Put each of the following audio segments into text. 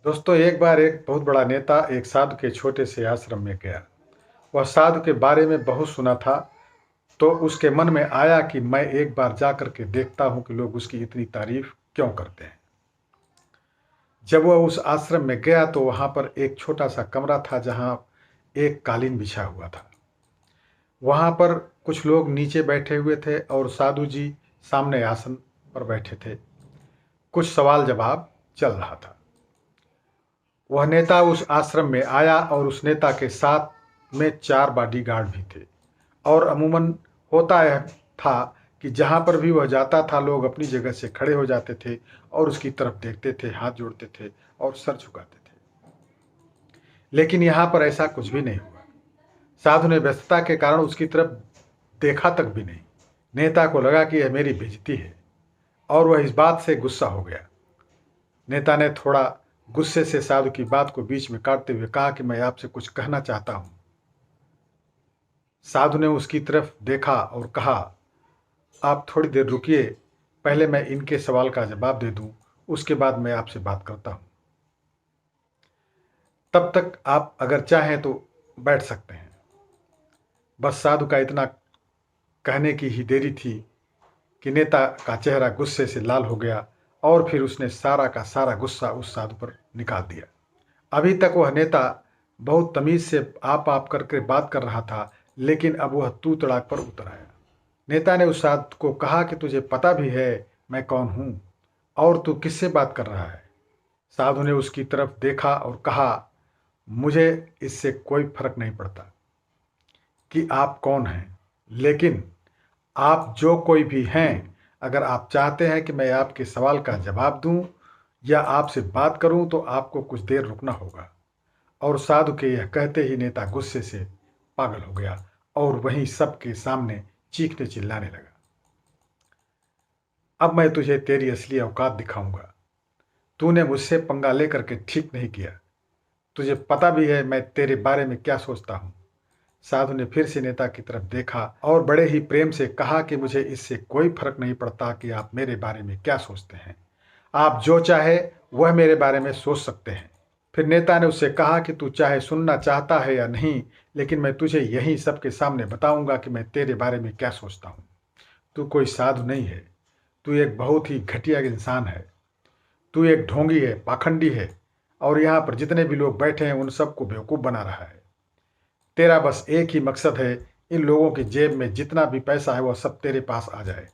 दोस्तों, एक बार एक बहुत बड़ा नेता एक साधु के छोटे से आश्रम में गया। वह साधु के बारे में बहुत सुना था, तो उसके मन में आया कि मैं एक बार जा कर के देखता हूँ कि लोग उसकी इतनी तारीफ क्यों करते हैं। जब वह उस आश्रम में गया तो वहाँ पर एक छोटा सा कमरा था जहाँ एक कालीन बिछा हुआ था। वहाँ पर कुछ लोग नीचे बैठे हुए थे और साधु जी सामने आसन पर बैठे थे। कुछ सवाल जवाब चल रहा था। वह नेता उस आश्रम में आया और उस नेता के साथ में 4 बॉडीगार्ड भी थे। और अमूमन होता यह था कि जहाँ पर भी वह जाता था लोग अपनी जगह से खड़े हो जाते थे और उसकी तरफ देखते थे, हाथ जोड़ते थे और सर झुकाते थे। लेकिन यहाँ पर ऐसा कुछ भी नहीं हुआ। साधु ने व्यस्तता के कारण उसकी तरफ देखा तक भी नहीं। नेता को लगा कि यह मेरी बेइज्जती है और वह इस बात से गुस्सा हो गया। नेता ने थोड़ा गुस्से से साधु की बात को बीच में काटते हुए कहा कि मैं आपसे कुछ कहना चाहता हूं। साधु ने उसकी तरफ देखा और कहा, आप थोड़ी देर रुकिए, पहले मैं इनके सवाल का जवाब दे दूं, उसके बाद मैं आपसे बात करता हूं। तब तक आप अगर चाहें तो बैठ सकते हैं। बस साधु का इतना कहने की ही देरी थी कि नेता का चेहरा गुस्से से लाल हो गया और फिर उसने सारा का सारा गुस्सा उस साधु पर निकाल दिया। अभी तक वह नेता बहुत तमीज से आप करके बात कर रहा था, लेकिन अब वह तू तड़ाक पर उतर आया। नेता ने उस साधु को कहा कि तुझे पता भी है मैं कौन हूं और तू किससे बात कर रहा है। साधु ने उसकी तरफ देखा और कहा, मुझे इससे कोई फर्क नहीं पड़ता कि आप कौन हैं, लेकिन आप जो कोई भी हैं, अगर आप चाहते हैं कि मैं आपके सवाल का जवाब दूं या आपसे बात करूं तो आपको कुछ देर रुकना होगा। और साधु के यह कहते ही नेता गुस्से से पागल हो गया और वहीं सबके सामने चीखने चिल्लाने लगा, अब मैं तुझे तेरी असली औकात दिखाऊंगा। तूने मुझसे पंगा लेकर के ठीक नहीं किया। तुझे पता भी है मैं तेरे बारे में क्या सोचता हूं। साधु ने फिर से नेता की तरफ देखा और बड़े ही प्रेम से कहा कि मुझे इससे कोई फर्क नहीं पड़ता कि आप मेरे बारे में क्या सोचते हैं। आप जो चाहे वह मेरे बारे में सोच सकते हैं। फिर नेता ने उससे कहा कि तू चाहे सुनना चाहता है या नहीं, लेकिन मैं तुझे यहीं सबके सामने बताऊंगा कि मैं तेरे बारे में क्या सोचता हूँ। तू कोई साधु नहीं है। तू एक बहुत ही घटिया इंसान है। तू एक ढोंगी है, पाखंडी है और यहाँ पर जितने भी लोग बैठे हैं उन सबको बेवकूफ़ बना रहा है। तेरा बस एक ही मकसद है, इन लोगों की जेब में जितना भी पैसा है वह सब तेरे पास आ जाए।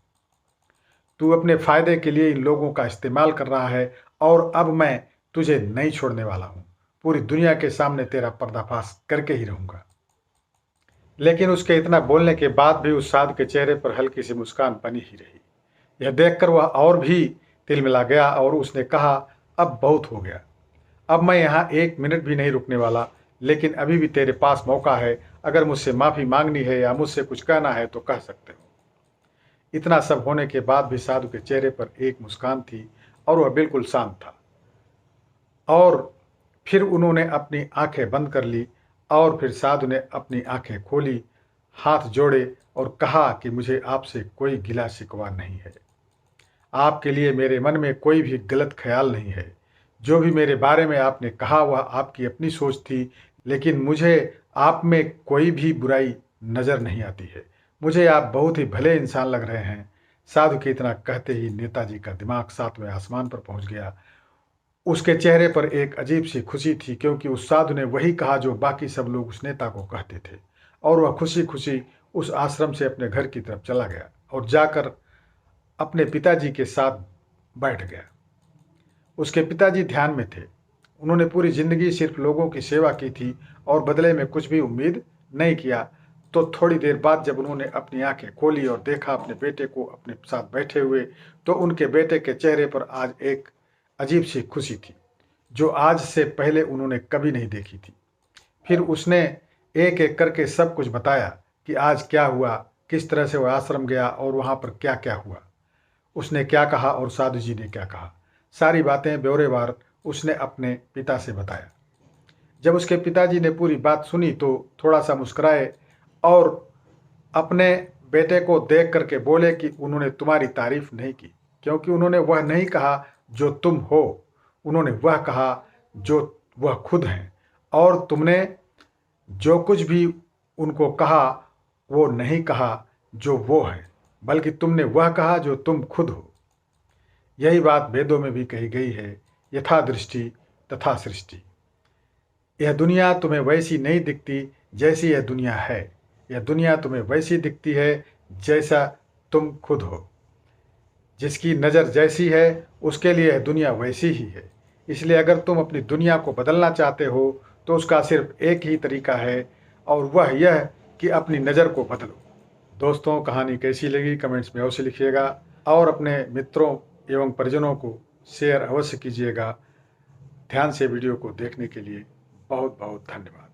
तू अपने फायदे के लिए इन लोगों का इस्तेमाल कर रहा है और अब मैं तुझे नहीं छोड़ने वाला हूँ। पूरी दुनिया के सामने तेरा पर्दाफाश करके ही रहूँगा। लेकिन उसके इतना बोलने के बाद भी उस साधु के चेहरे पर हल्की सी मुस्कान बनी ही रही। यह देखकर वह और भी तिलमिला गया और उसने कहा, अब बहुत हो गया। अब मैं यहाँ 1 मिनट भी नहीं रुकने वाला, लेकिन अभी भी तेरे पास मौका है। अगर मुझसे माफ़ी मांगनी है या मुझसे कुछ कहना है तो कह सकते हो। इतना सब होने के बाद भी साधु के चेहरे पर एक मुस्कान थी और वह बिल्कुल शांत था। और फिर उन्होंने अपनी आंखें बंद कर ली और फिर साधु ने अपनी आंखें खोली, हाथ जोड़े और कहा कि मुझे आपसे कोई गिला शिकवा नहीं है। आपके लिए मेरे मन में कोई भी गलत ख्याल नहीं है। जो भी मेरे बारे में आपने कहा वह आपकी अपनी सोच थी, लेकिन मुझे आप में कोई भी बुराई नज़र नहीं आती है। मुझे आप बहुत ही भले इंसान लग रहे हैं। साधु के इतना कहते ही नेताजी का दिमाग 7वें आसमान पर पहुंच गया। उसके चेहरे पर एक अजीब सी खुशी थी, क्योंकि उस साधु ने वही कहा जो बाकी सब लोग उस नेता को कहते थे। और वह खुशी खुशी उस आश्रम से अपने घर की तरफ चला गया और जाकर अपने पिताजी के साथ बैठ गया। उसके पिताजी ध्यान में थे। उन्होंने पूरी जिंदगी सिर्फ लोगों की सेवा की थी और बदले में कुछ भी उम्मीद नहीं किया। तो थोड़ी देर बाद जब उन्होंने अपनी आंखें खोली और देखा अपने बेटे को अपने साथ बैठे हुए, तो उनके बेटे के चेहरे पर आज एक अजीब सी खुशी थी जो आज से पहले उन्होंने कभी नहीं देखी थी। फिर उसने एक एक करके सब कुछ बताया कि आज क्या हुआ, किस तरह से वह आश्रम गया और वहाँ पर क्या क्या हुआ, उसने क्या कहा और साधु जी ने क्या कहा। सारी बातें ब्यौरेवार उसने अपने पिता से बताया। जब उसके पिताजी ने पूरी बात सुनी तो थोड़ा सा मुस्कुराए और अपने बेटे को देख करके बोले कि उन्होंने तुम्हारी तारीफ नहीं की, क्योंकि उन्होंने वह नहीं कहा जो तुम हो, उन्होंने वह कहा जो वह खुद हैं, और तुमने जो कुछ भी उनको कहा वो नहीं कहा जो वो है, बल्कि तुमने वह कहा जो तुम खुद हो। यही बात वेदों में भी कही गई है, यथा दृष्टि तथा सृष्टि। यह दुनिया तुम्हें वैसी नहीं दिखती जैसी यह दुनिया है, यह दुनिया तुम्हें वैसी दिखती है जैसा तुम खुद हो। जिसकी नज़र जैसी है उसके लिए यह दुनिया वैसी ही है। इसलिए अगर तुम अपनी दुनिया को बदलना चाहते हो तो उसका सिर्फ एक ही तरीका है, और वह यह कि अपनी नज़र को बदलो। दोस्तों, कहानी कैसी लगी कमेंट्स में अवश्य लिखिएगा, और अपने मित्रों एवं परिजनों को शेयर अवश्य कीजिएगा। ध्यान से वीडियो को देखने के लिए बहुत बहुत धन्यवाद।